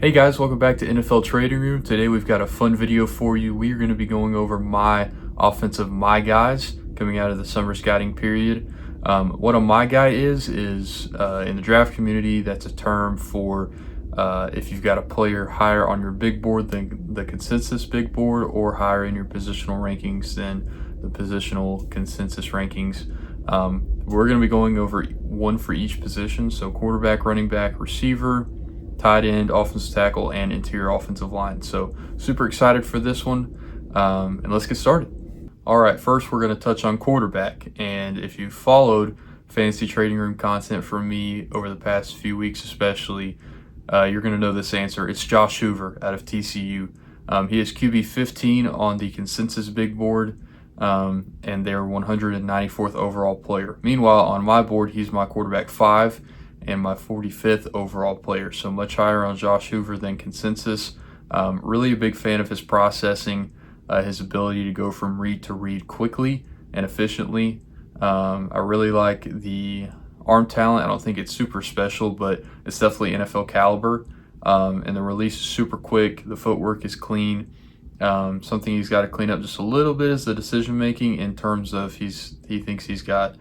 Hey guys, welcome back to NFL Trading Room. Today we've got a fun video for you. We are going to be going over my offensive my guys coming out of the summer scouting period. What a my guy is in the draft community, that's a term for if you've got a player higher on your big board than the consensus big board, or higher in your positional rankings than the positional consensus rankings. We're going to be going over one for each position, so quarterback, running back, receiver, tight end, offensive tackle, and interior offensive line. So super excited for this one, and let's get started. All right, first we're going to touch on quarterback, and if you've followed fantasy trading room content from me over the past few weeks especially, you're going to know this answer. It's Josh Hoover out of TCU. He is QB 15 on the consensus big board, and they're 194th overall player. Meanwhile, on my board, he's my quarterback 5 and my 45th overall player, so much higher on Josh Hoover than consensus. Really a big fan of his processing, his ability to go from read to read quickly and efficiently. I really like the arm talent. I don't think it's super special, but it's definitely NFL caliber, and the release is super quick. The footwork is clean. Something he's got to clean up just a little bit is the decision making, in terms of he thinks he's got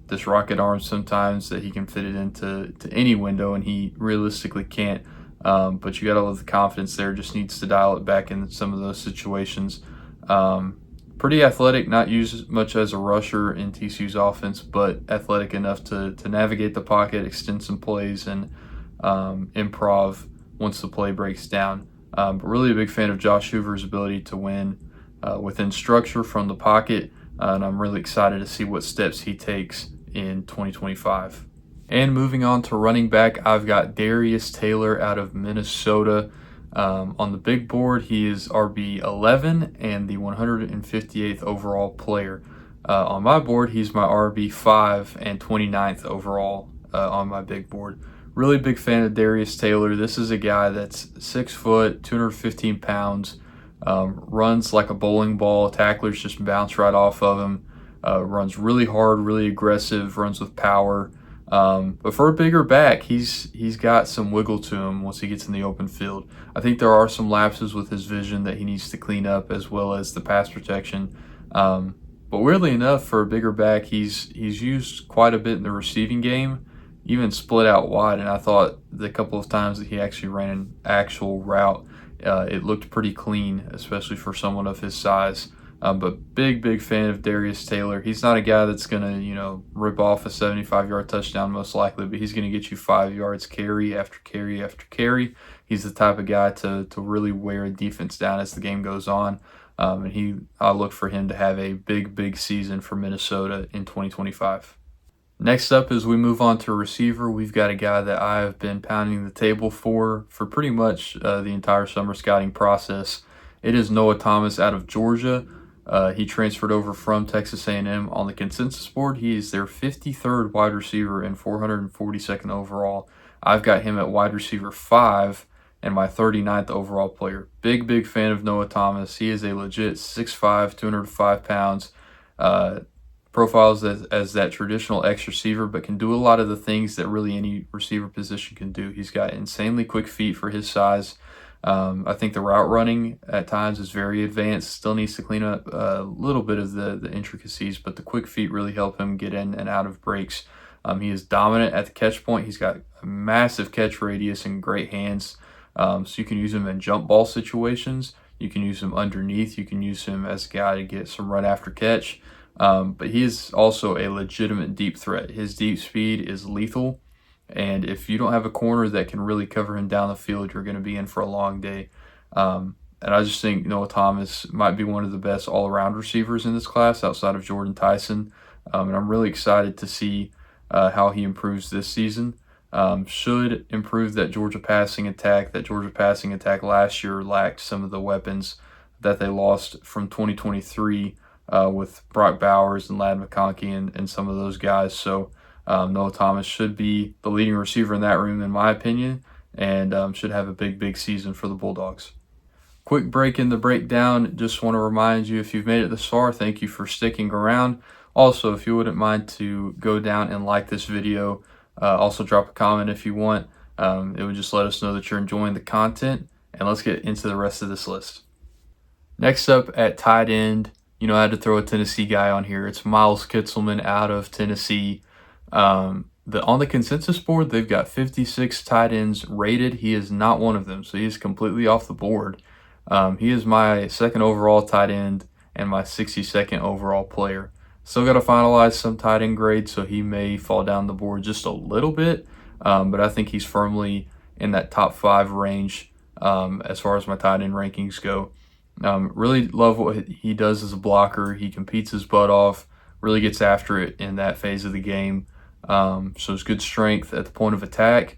this rocket arm sometimes that he can fit it into any window, and he realistically can't. But you got to love the confidence there. Just needs to dial it back in some of those situations. Pretty athletic, not used much as a rusher in TCU's offense, but athletic enough to navigate the pocket, extend some plays, and improv once the play breaks down. But really a big fan of Josh Hoover's ability to win within structure from the pocket, and I'm really excited to see what steps he takes in 2025. And moving on to running back, I've got Darius Taylor out of Minnesota. On the big board, he is RB 11 and the 158th overall player. On my board, he's my RB 5 and 29th overall on my big board. Really big fan of Darius Taylor. This is a guy that's 6 foot, 215 pounds, runs like a bowling ball. Tacklers just bounce right off of him. Runs really hard, really aggressive, runs with power. But for a bigger back, he's got some wiggle to him once he gets in the open field. I think there are some lapses with his vision that he needs to clean up, as well as the pass protection. But weirdly enough, for a bigger back, he's used quite a bit in the receiving game, even split out wide. And I thought the couple of times that he actually ran an actual route, it looked pretty clean, especially for someone of his size. But big fan of Darius Taylor. He's not a guy that's going to, rip off a 75-yard touchdown most likely, but he's going to get you 5 yards carry after carry after carry. He's the type of guy to really wear a defense down as the game goes on. And I look for him to have a big season for Minnesota in 2025. Next up, as we move on to receiver, we've got a guy that I have been pounding the table for pretty much the entire summer scouting process. It is Noah Thomas out of Georgia. He transferred over from Texas A&M. On the consensus board, he is their 53rd wide receiver and 442nd overall. I've got him at wide receiver 5 and my 39th overall player. Big fan of Noah Thomas. He is a legit 6'5", 205 pounds. Profiles as that traditional X receiver, but can do a lot of the things that really any receiver position can do. He's got insanely quick feet for his size. I think the route running at times is very advanced. Still needs to clean up a little bit of the intricacies, but the quick feet really help him get in and out of breaks. He is dominant at the catch point. He's got a massive catch radius and great hands. So you can use him in jump ball situations. You can use him underneath. You can use him as a guy to get some run after catch. But he is also a legitimate deep threat. His deep speed is lethal. And if you don't have a corner that can really cover him down the field, you're going to be in for a long day. And I just think Noah Thomas might be one of the best all-around receivers in this class outside of Jordan Tyson. And I'm really excited to see how he improves this season. Should improve that Georgia passing attack. That Georgia passing attack last year lacked some of the weapons that they lost from 2023 with Brock Bowers and Ladd McConkey and some of those guys. So Noah Thomas should be the leading receiver in that room, in my opinion, and should have a big season for the Bulldogs. Quick break in the breakdown. Just want to remind you, if you've made it this far, thank you for sticking around. Also, if you wouldn't mind to go down and like this video, also drop a comment if you want. It would just let us know that you're enjoying the content. And let's get into the rest of this list. Next up at tight end, I had to throw a Tennessee guy on here. It's Miles Kitselman out of Tennessee. On the consensus board, they've got 56 tight ends rated. He is not one of them, so he is completely off the board. He is my second overall tight end and my 62nd overall player. Still got to finalize some tight end grades, so he may fall down the board just a little bit, but I think he's firmly in that top 5 range as far as my tight end rankings go. Really love what he does as a blocker. He competes his butt off, really gets after it in that phase of the game. So it's good strength at the point of attack.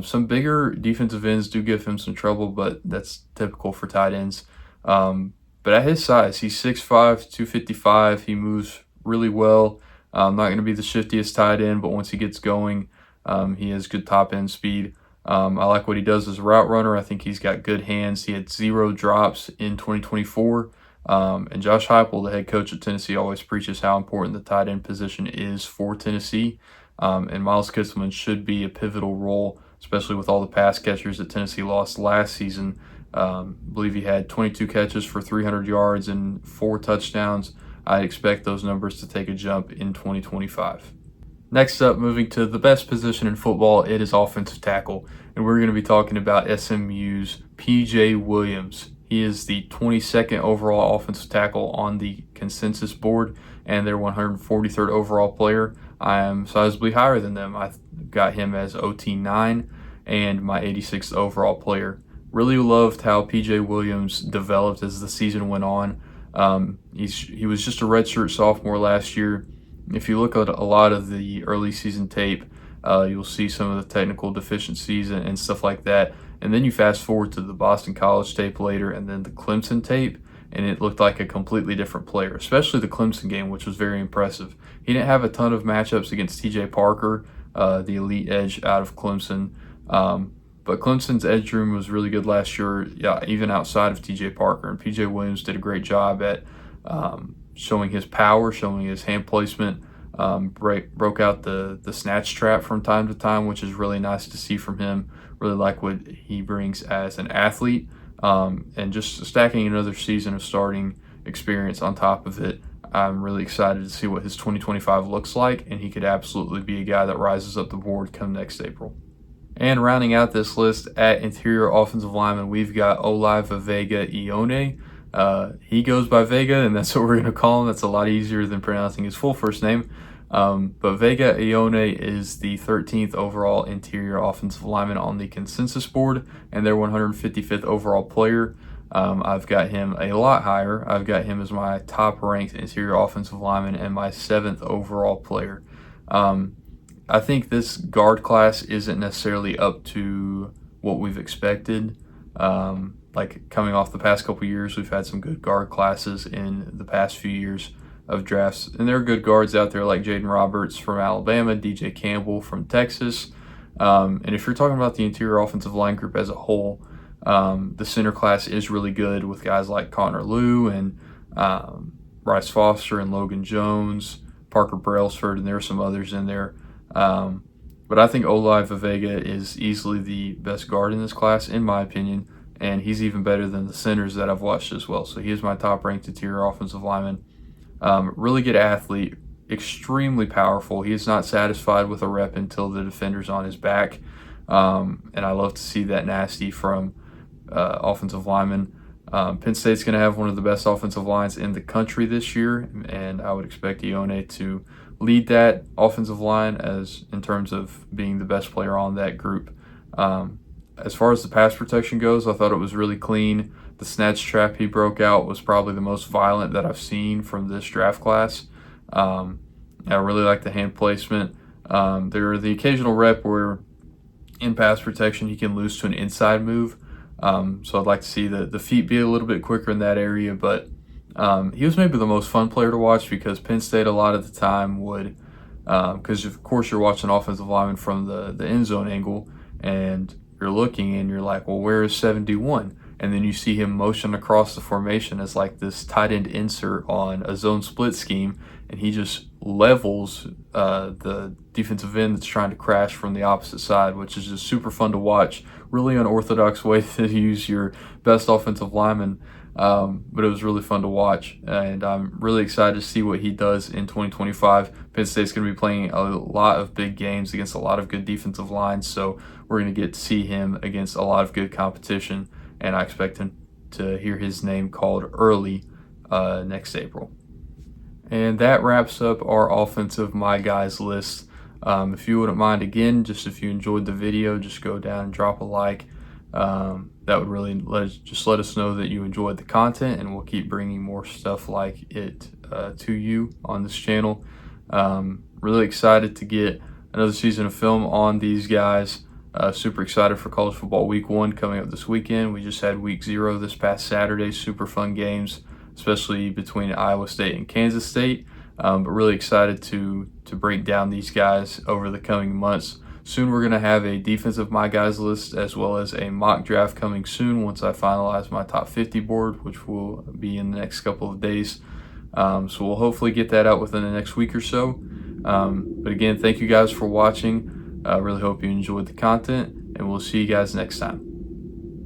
Some bigger defensive ends do give him some trouble, but that's typical for tight ends. But at his size, he's 6'5", 255. He moves really well. Not going to be the shiftiest tight end, but once he gets going, he has good top end speed. I like what he does as a route runner. I think he's got good hands. He had 0 drops in 2024. And Josh Heupel, the head coach at Tennessee, always preaches how important the tight end position is for Tennessee. And Miles Kitselman should be a pivotal role, especially with all the pass catchers that Tennessee lost last season. I believe he had 22 catches for 300 yards and 4 touchdowns. I expect those numbers to take a jump in 2025. Next up, moving to the best position in football, it is offensive tackle. And we're going to be talking about SMU's P.J. Williams. He is the 22nd overall offensive tackle on the consensus board and their 143rd overall player. I am sizably higher than them. I've got him as OT9 and my 86th overall player. Really loved how P.J. Williams developed as the season went on. He was just a redshirt sophomore last year. If you look at a lot of the early season tape, you'll see some of the technical deficiencies and stuff like that. And then you fast forward to the Boston College tape later and then the Clemson tape, and it looked like a completely different player, especially the Clemson game, which was very impressive. He didn't have a ton of matchups against TJ Parker, the elite edge out of Clemson. But Clemson's edge room was really good last year, even outside of TJ Parker. And PJ Williams did a great job at showing his power, showing his hand placement, broke out the snatch trap from time to time, which is really nice to see from him. Really like what he brings as an athlete, and just stacking another season of starting experience on top of it. I'm really excited to see what his 2025 looks like, and he could absolutely be a guy that rises up the board come next April. And rounding out this list at interior offensive lineman, we've got Vega Ione. He goes by Vega, and that's what we're going to call him. That's a lot easier than pronouncing his full first name. But Vega Ione is the 13th overall interior offensive lineman on the consensus board, and their 155th overall player. I've got him a lot higher. I've got him as my top-ranked interior offensive lineman and my 7th overall player. I think this guard class isn't necessarily up to what we've expected. Like coming off the past couple years, we've had some good guard classes in the past few years of drafts. And there are good guards out there like Jaden Roberts from Alabama, DJ Campbell from Texas. And if you're talking about the interior offensive line group as a whole, the center class is really good with guys like Connor Liu and Bryce Foster and Logan Jones, Parker Brailsford, and there are some others in there. But I think Vega is easily the best guard in this class, in my opinion, and he's even better than the centers that I've watched as well. So he is my top-ranked interior offensive lineman. Really good athlete, extremely powerful. He is not satisfied with a rep until the defender's on his back, and I love to see that nasty from offensive linemen. Penn State's going to have one of the best offensive lines in the country this year, and I would expect Ione to lead that offensive line as in terms of being the best player on that group. As far as the pass protection goes, I thought it was really clean. The snatch trap he broke out was probably the most violent that I've seen from this draft class. I really like the hand placement. There are the occasional rep where in pass protection he can lose to an inside move. So I'd like to see the feet be a little bit quicker in that area, but he was maybe the most fun player to watch because Penn State a lot of the time would, because of course you're watching offensive linemen from the end zone angle and you're looking and you're like, well, where is 71? and then you see him motion across the formation as like this tight end insert on a zone split scheme, and he just levels the defensive end that's trying to crash from the opposite side, which is just super fun to watch. Really unorthodox way to use your best offensive lineman, but it was really fun to watch, and I'm really excited to see what he does in 2025. Penn State's going to be playing a lot of big games against a lot of good defensive lines, so we're going to get to see him against a lot of good competition, and I expect him to hear his name called early next April. And that wraps up our offensive My Guys list. If you wouldn't mind, again, just if you enjoyed the video, just go down and drop a like. That would really let us know that you enjoyed the content, and we'll keep bringing more stuff like it to you on this channel. Really excited to get another season of film on these guys. Super excited for college football week 1 coming up this weekend. We just had week 0 this past Saturday. Super fun games, especially between Iowa State and Kansas State. But really excited to break down these guys over the coming months. Soon we're going to have a defensive My Guys list, as well as a mock draft coming soon once I finalize my top 50 board, which will be in the next couple of days. So we'll hopefully get that out within the next week or so. But again, thank you guys for watching. I really hope you enjoyed the content, and we'll see you guys next time.